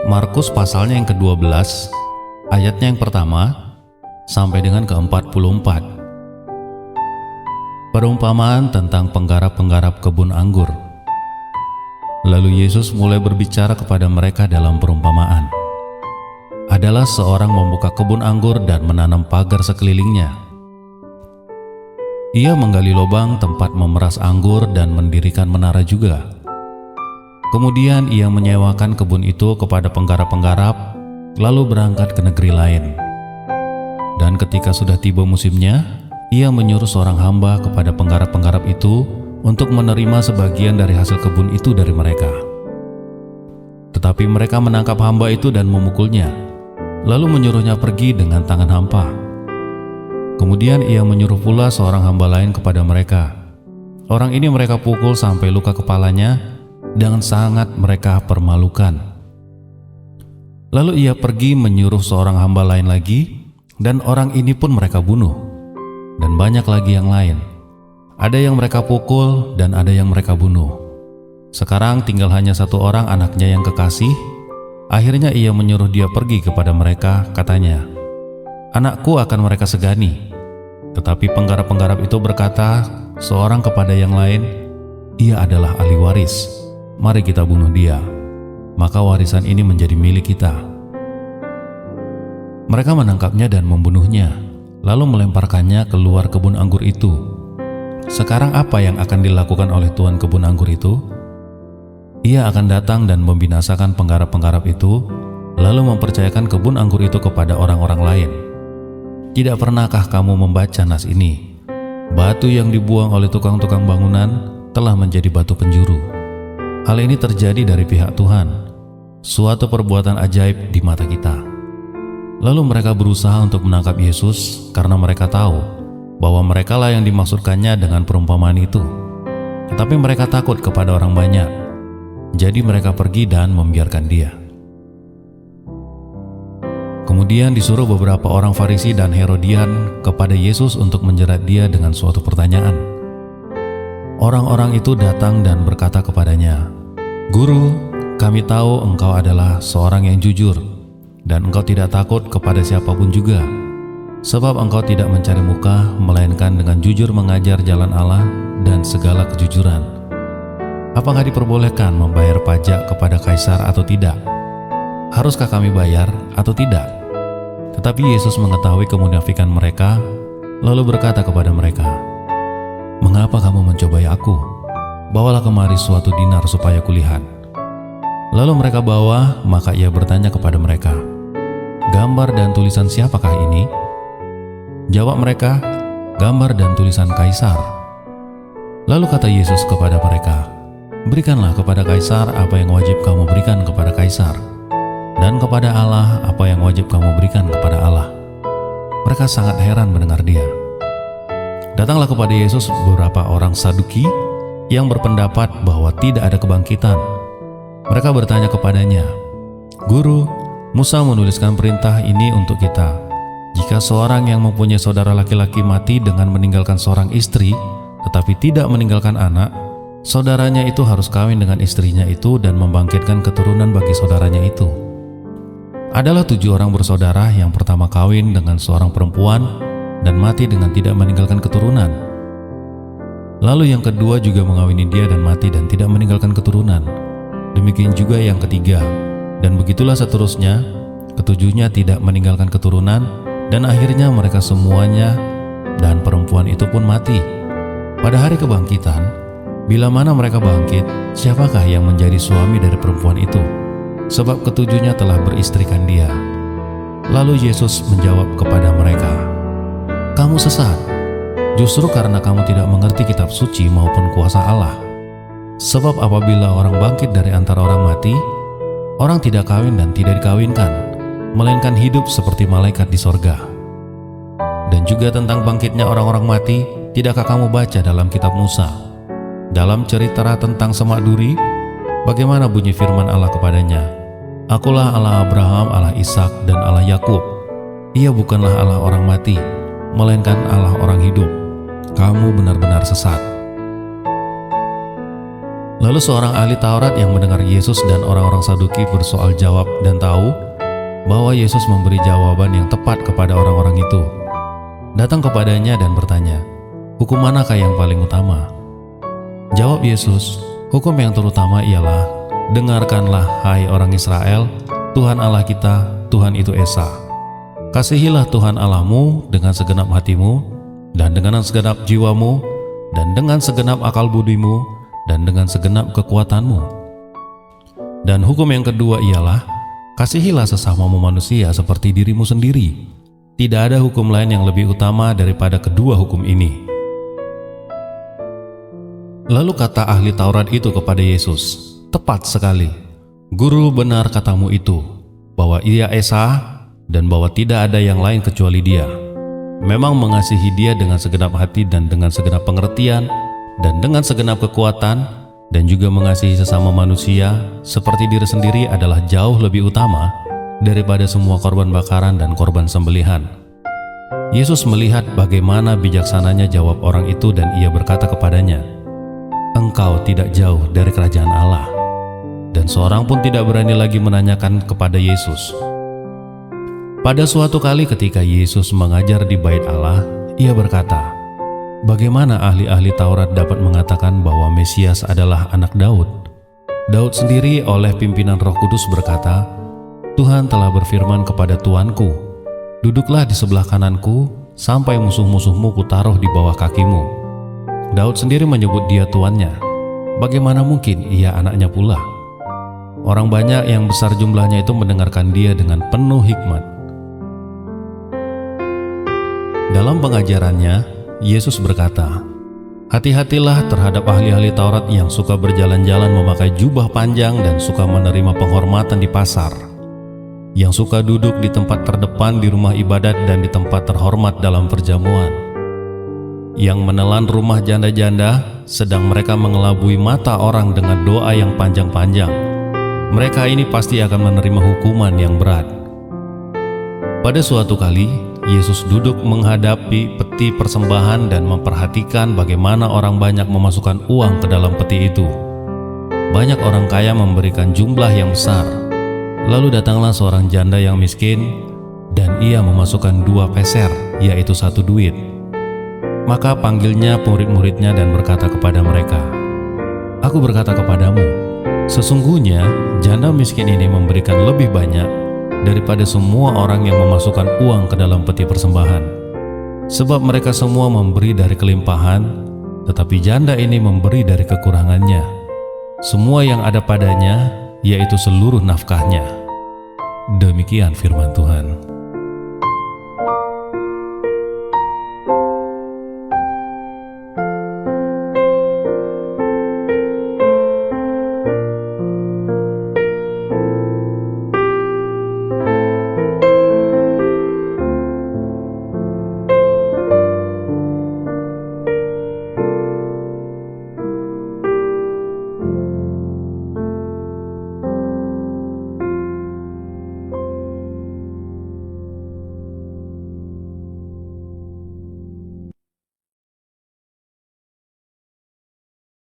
Markus pasalnya yang ke-12, ayatnya yang pertama sampai dengan ke-44. Perumpamaan tentang penggarap-penggarap kebun anggur. Lalu Yesus mulai berbicara kepada mereka dalam perumpamaan. Adalah seorang membuka kebun anggur dan menanam pagar sekelilingnya. Ia menggali lubang tempat memeras anggur dan mendirikan menara juga. Kemudian ia menyewakan kebun itu kepada penggarap-penggarap, lalu berangkat ke negeri lain. Dan ketika sudah tiba musimnya, ia menyuruh seorang hamba kepada penggarap-penggarap itu untuk menerima sebagian dari hasil kebun itu dari mereka. Tetapi mereka menangkap hamba itu dan memukulnya, lalu menyuruhnya pergi dengan tangan hampa. Kemudian ia menyuruh pula seorang hamba lain kepada mereka. Orang ini mereka pukul sampai luka kepalanya, dengan sangat mereka permalukan. Lalu ia pergi menyuruh seorang hamba lain lagi, dan orang ini pun mereka bunuh. Dan banyak lagi yang lain. Ada yang mereka pukul dan ada yang mereka bunuh. Sekarang tinggal hanya satu orang anaknya yang kekasih. Akhirnya ia menyuruh dia pergi kepada mereka, katanya, "Anakku akan mereka segani." Tetapi penggarap-penggarap itu berkata seorang kepada yang lain, "Ia adalah ahli waris. Mari kita bunuh dia, maka warisan ini menjadi milik kita." Mereka menangkapnya dan membunuhnya, lalu melemparkannya keluar kebun anggur itu. Sekarang apa yang akan dilakukan oleh tuan kebun anggur itu? Ia akan datang dan membinasakan penggarap-penggarap itu, lalu mempercayakan kebun anggur itu kepada orang-orang lain. Tidak pernahkah kamu membaca nas ini? Batu yang dibuang oleh tukang-tukang bangunan telah menjadi batu penjuru. Hal ini terjadi dari pihak Tuhan, suatu perbuatan ajaib di mata kita. Lalu mereka berusaha untuk menangkap Yesus karena mereka tahu bahwa merekalah yang dimaksudkannya dengan perumpamaan itu. Tetapi mereka takut kepada orang banyak, jadi mereka pergi dan membiarkan dia. Kemudian disuruh beberapa orang Farisi dan Herodian kepada Yesus untuk menjerat dia dengan suatu pertanyaan. Orang-orang itu datang dan berkata kepadanya, "Guru, kami tahu engkau adalah seorang yang jujur, dan engkau tidak takut kepada siapapun juga. Sebab engkau tidak mencari muka, melainkan dengan jujur mengajar jalan Allah dan segala kejujuran. Apakah diperbolehkan membayar pajak kepada Kaisar atau tidak? Haruskah kami bayar atau tidak?" Tetapi Yesus mengetahui kemunafikan mereka, lalu berkata kepada mereka, "Mengapa kamu mencobai aku? Bawalah kemari suatu dinar supaya kulihat." Lalu mereka bawa, maka ia bertanya kepada mereka, "Gambar dan tulisan siapakah ini?" Jawab mereka, "Gambar dan tulisan Kaisar." Lalu kata Yesus kepada mereka, "Berikanlah kepada Kaisar apa yang wajib kamu berikan kepada Kaisar, dan kepada Allah apa yang wajib kamu berikan kepada Allah." Mereka sangat heran mendengar dia. Datanglah kepada Yesus beberapa orang Saduki yang berpendapat bahwa tidak ada kebangkitan. Mereka bertanya kepadanya, "Guru, Musa menuliskan perintah ini untuk kita. Jika seorang yang mempunyai saudara laki-laki mati dengan meninggalkan seorang istri, tetapi tidak meninggalkan anak, saudaranya itu harus kawin dengan istrinya itu dan membangkitkan keturunan bagi saudaranya itu. Adalah 7 orang bersaudara yang pertama kawin dengan seorang perempuan dan mati dengan tidak meninggalkan keturunan. Lalu yang kedua juga mengawini dia dan mati dan tidak meninggalkan keturunan. Demikian juga yang ketiga, dan begitulah seterusnya. Ketujuhnya tidak meninggalkan keturunan, dan akhirnya mereka semuanya dan perempuan itu pun mati. Pada hari kebangkitan, bila mana mereka bangkit, siapakah yang menjadi suami dari perempuan itu? Sebab ketujuhnya telah beristrikan dia." Lalu Yesus menjawab kepada mereka, "Kamu sesat, justru karena kamu tidak mengerti kitab suci maupun kuasa Allah. Sebab apabila orang bangkit dari antara orang mati, orang tidak kawin dan tidak dikawinkan, melainkan hidup seperti malaikat di sorga. Dan juga tentang bangkitnya orang-orang mati, tidakkah kamu baca dalam kitab Musa, dalam cerita tentang semak duri, bagaimana bunyi firman Allah kepadanya, 'Akulah Allah Abraham, Allah Ishak, dan Allah Yakub.' Ia bukanlah Allah orang mati, melainkan Allah orang hidup. Kamu benar-benar sesat." Lalu seorang ahli Taurat yang mendengar Yesus dan orang-orang Saduki bersoal jawab dan tahu bahwa Yesus memberi jawaban yang tepat kepada orang-orang itu, datang kepadanya dan bertanya, "Hukum manakah yang paling utama?" Jawab Yesus, "Hukum yang terutama ialah, dengarkanlah hai orang Israel, Tuhan Allah kita, Tuhan itu Esa. Kasihilah Tuhan Allahmu dengan segenap hatimu, dan dengan segenap jiwamu, dan dengan segenap akal budimu, dan dengan segenap kekuatanmu. Dan hukum yang kedua ialah, kasihilah sesamamu manusia seperti dirimu sendiri. Tidak ada hukum lain yang lebih utama daripada kedua hukum ini." Lalu kata ahli Taurat itu kepada Yesus, "Tepat sekali, Guru, benar katamu itu, bahwa Ia Esa dan bahwa tidak ada yang lain kecuali Dia. Memang mengasihi Dia dengan segenap hati dan dengan segenap pengertian dan dengan segenap kekuatan, dan juga mengasihi sesama manusia seperti diri sendiri adalah jauh lebih utama daripada semua korban bakaran dan korban sembelihan." Yesus melihat bagaimana bijaksananya jawab orang itu dan Ia berkata kepadanya, "Engkau tidak jauh dari kerajaan Allah." Dan seorang pun tidak berani lagi menanyakan kepada Yesus. Pada suatu kali ketika Yesus mengajar di Bait Allah, Ia berkata, "Bagaimana ahli-ahli Taurat dapat mengatakan bahwa Mesias adalah anak Daud? Daud sendiri oleh pimpinan Roh Kudus berkata, 'Tuhan telah berfirman kepada Tuanku, duduklah di sebelah kananku sampai musuh-musuhmu kutaruh di bawah kakimu.' Daud sendiri menyebut Dia tuannya. Bagaimana mungkin Ia anaknya pula?" Orang banyak yang besar jumlahnya itu mendengarkan Dia dengan penuh hikmat. Dalam pengajarannya, Yesus berkata, "Hati-hatilah terhadap ahli-ahli Taurat yang suka berjalan-jalan memakai jubah panjang dan suka menerima penghormatan di pasar, yang suka duduk di tempat terdepan di rumah ibadat dan di tempat terhormat dalam perjamuan, yang menelan rumah janda-janda, sedang mereka mengelabui mata orang dengan doa yang panjang-panjang. Mereka ini pasti akan menerima hukuman yang berat." Pada suatu kali, Yesus duduk menghadapi peti persembahan dan memperhatikan bagaimana orang banyak memasukkan uang ke dalam peti itu. Banyak orang kaya memberikan jumlah yang besar. Lalu datanglah seorang janda yang miskin, dan ia memasukkan 2 peser, yaitu 1 duit. Maka panggilnya murid-muridnya dan berkata kepada mereka, "Aku berkata kepadamu, sesungguhnya janda miskin ini memberikan lebih banyak daripada semua orang yang memasukkan uang ke dalam peti persembahan. Sebab mereka semua memberi dari kelimpahan, tetapi janda ini memberi dari kekurangannya, semua yang ada padanya, yaitu seluruh nafkahnya." Demikian firman Tuhan.